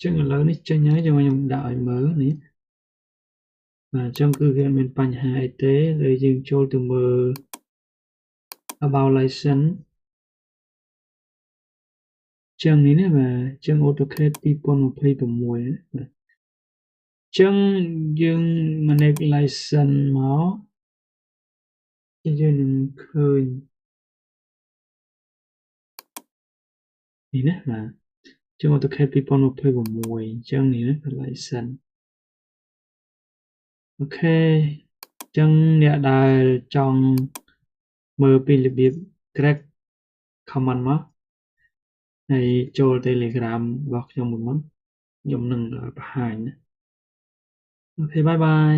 ចឹងឥឡូវនេះចេញហើយយើងខ្ញុំដាក់ឲ្យមើលនេះបាទចឹងគឺវាមានបញ្ហាអីទេឬយើងចូលទៅមើល about license ចឹងនេះណាបាទចឹង AutoCAD 2026បាទចឹងយើង manage license មកយើងនឹងឃើញនេះណាបាទចឹង AutoCAD 2026អញ្ចឹងនេះណា license អូខេចឹងអ្នកដែលចង់មើលពីរបៀប crack comment មកហើយចូល Telegram របស់ខ្ញុំមួយមកខ្ញុំនឹងបង្ហាញណាអូខេបាយបាយ